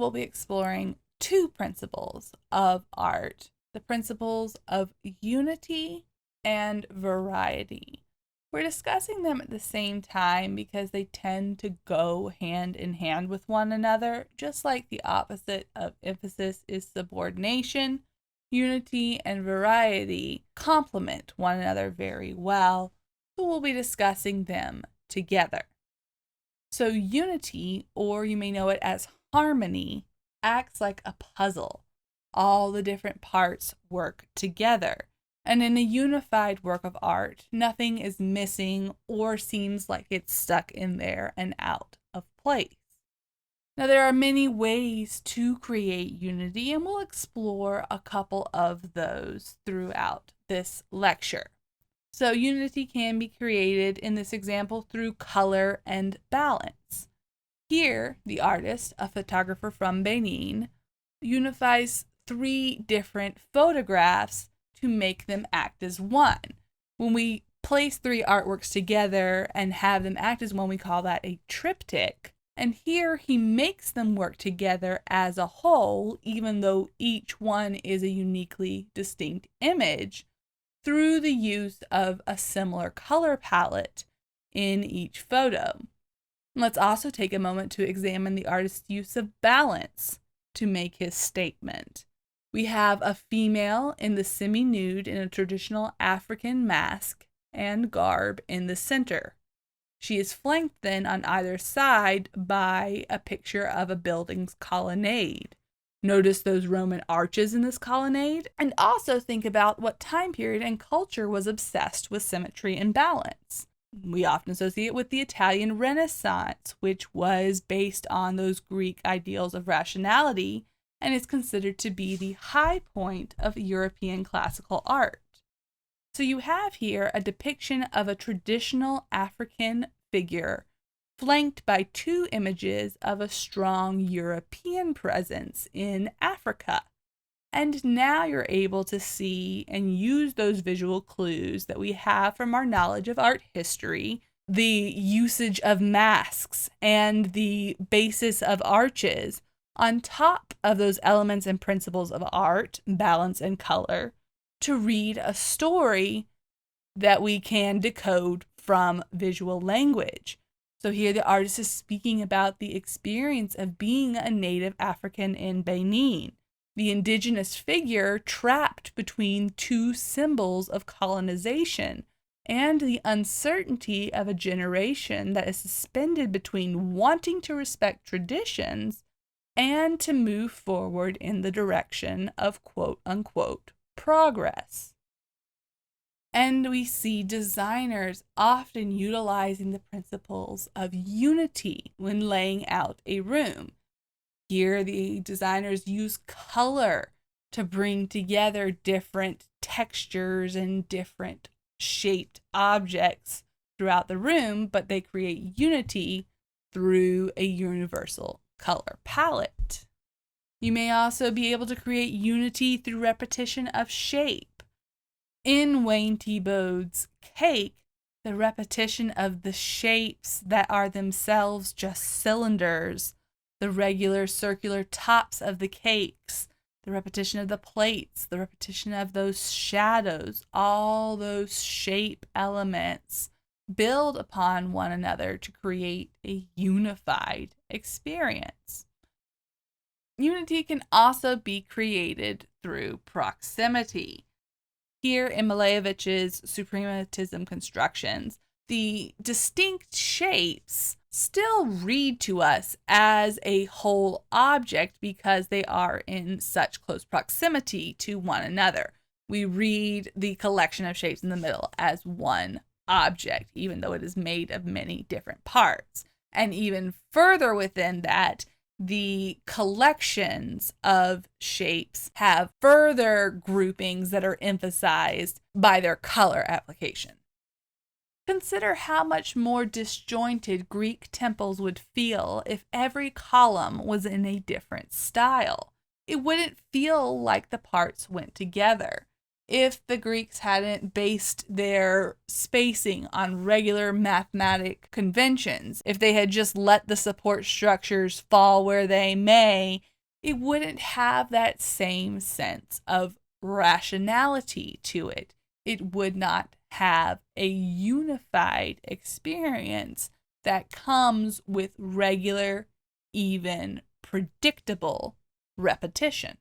we'll be exploring two principles of art, the principles of unity and variety. We're discussing them at the same time because they tend to go hand in hand with one another, just like the opposite of emphasis is subordination. Unity and variety complement one another very well, so we'll be discussing them together. So unity, or you may know it as harmony, acts like a puzzle. All the different parts work together. And in a unified work of art, nothing is missing or seems like it's stuck in there and out of place. Now, there are many ways to create unity, and we'll explore a couple of those throughout this lecture. So unity can be created in this example through color and balance. Here, the artist, a photographer from Benin, unifies 3 different photographs to make them act as one. When we place 3 artworks together and have them act as one, we call that a triptych. And here he makes them work together as a whole, even though each one is a uniquely distinct image, through the use of a similar color palette in each photo. Let's also take a moment to examine the artist's use of balance to make his statement. We have a female in the semi-nude in a traditional African mask and garb in the center. She is flanked then on either side by a picture of a building's colonnade. Notice those Roman arches in this colonnade, and also think about what time period and culture was obsessed with symmetry and balance. We often associate it with the Italian Renaissance, which was based on those Greek ideals of rationality and is considered to be the high point of European classical art. So you have here a depiction of a traditional African figure flanked by 2 images of a strong European presence in Africa. And now you're able to see and use those visual clues that we have from our knowledge of art history, the usage of masks and the basis of arches, on top of those elements and principles of art, balance and color, to read a story that we can decode from visual language. So here the artist is speaking about the experience of being a native African in Benin, the indigenous figure trapped between 2 symbols of colonization, and the uncertainty of a generation that is suspended between wanting to respect traditions and to move forward in the direction of quote-unquote progress. And we see designers often utilizing the principles of unity when laying out a room. Here, the designers use color to bring together different textures and different shaped objects throughout the room, but they create unity through a universal color palette. You may also be able to create unity through repetition of shape. In Wayne Thiebaud's Cake, the repetition of the shapes that are themselves just cylinders, the regular circular tops of the cakes, the repetition of the plates, the repetition of those shadows, all those shape elements build upon one another to create a unified experience. Unity can also be created through proximity. Here in Malejevich's suprematism constructions, the distinct shapes still read to us as a whole object because they are in such close proximity to one another. We read the collection of shapes in the middle as one object, even though it is made of many different parts. And even further within that, the collections of shapes have further groupings that are emphasized by their color application. Consider how much more disjointed Greek temples would feel if every column was in a different style. It wouldn't feel like the parts went together. If the Greeks hadn't based their spacing on regular mathematic conventions, if they had just let the support structures fall where they may it wouldn't have that same sense of rationality to it. It would not have a unified experience that comes with regular, even predictable repetition.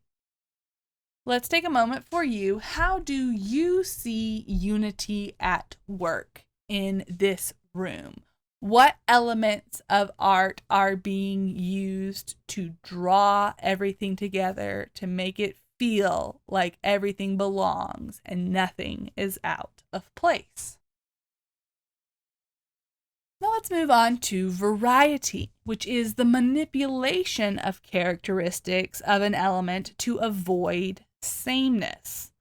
Let's take a moment for you. How do you see unity at work in this room? What elements of art are being used to draw everything together to make it feel like everything belongs and nothing is out of place? Now let's move on to variety, which is the manipulation of characteristics of an element to avoid sameness.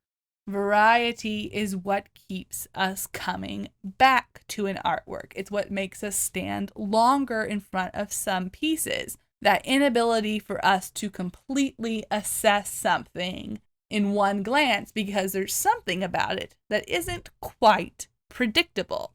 Variety is what keeps us coming back to an artwork. It's what makes us stand longer in front of some pieces. That inability for us to completely assess something in one glance because there's something about it that isn't quite predictable.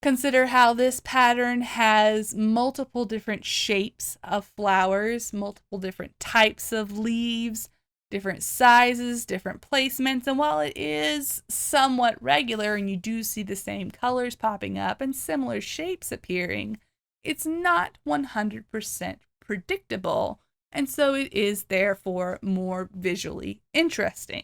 Consider how this pattern has multiple different shapes of flowers, multiple different types of leaves, different sizes, different placements, and while it is somewhat regular and you do see the same colors popping up and similar shapes appearing, it's not 100% predictable, and so it is therefore more visually interesting.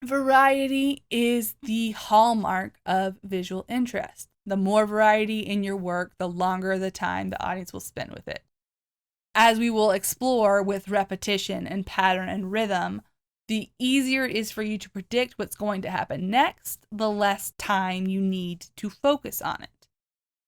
Variety is the hallmark of visual interest. The more variety in your work, the longer the time the audience will spend with it. As we will explore with repetition and pattern and rhythm, the easier it is for you to predict what's going to happen next, the less time you need to focus on it.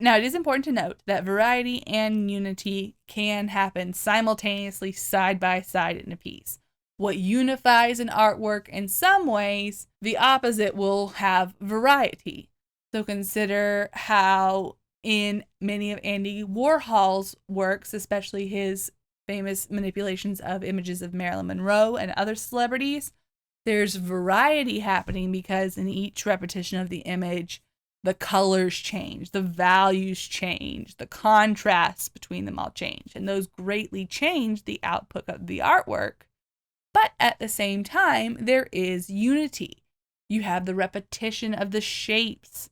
Now, it is important to note that variety and unity can happen simultaneously side by side in a piece. What unifies an artwork in some ways, the opposite will have variety. So consider how in many of Andy Warhol's works, especially his famous manipulations of images of Marilyn Monroe and other celebrities, there's variety happening because in each repetition of the image, the colors change, the values change, the contrasts between them all change, and those greatly change the output of the artwork. But at the same time, there is unity. You have the repetition of the shapes,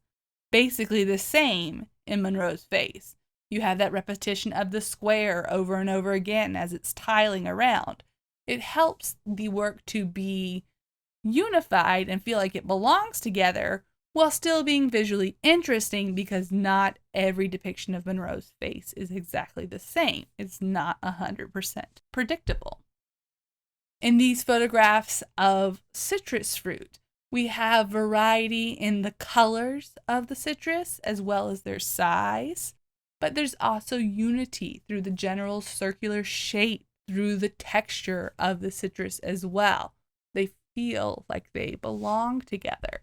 basically the same in Monroe's face. You have that repetition of the square over and over again as it's tiling around. It helps the work to be unified and feel like it belongs together while still being visually interesting because not every depiction of Monroe's face is exactly the same. It's not 100% predictable. In these photographs of citrus fruit, we have variety in the colors of the citrus as well as their size, but there's also unity through the general circular shape, through the texture of the citrus as well. They feel like they belong together.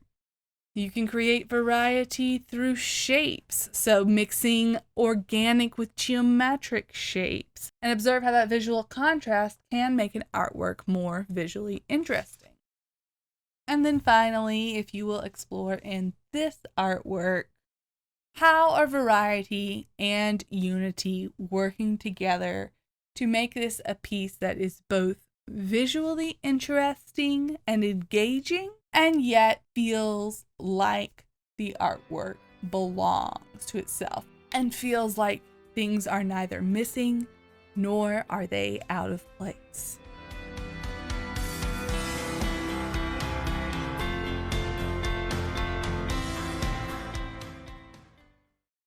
You can create variety through shapes, so mixing organic with geometric shapes, and observe how that visual contrast can make an artwork more visually interesting. And then finally, if you will explore in this artwork, how are variety and unity working together to make this a piece that is both visually interesting and engaging, and yet feels like the artwork belongs to itself and feels like things are neither missing nor are they out of place.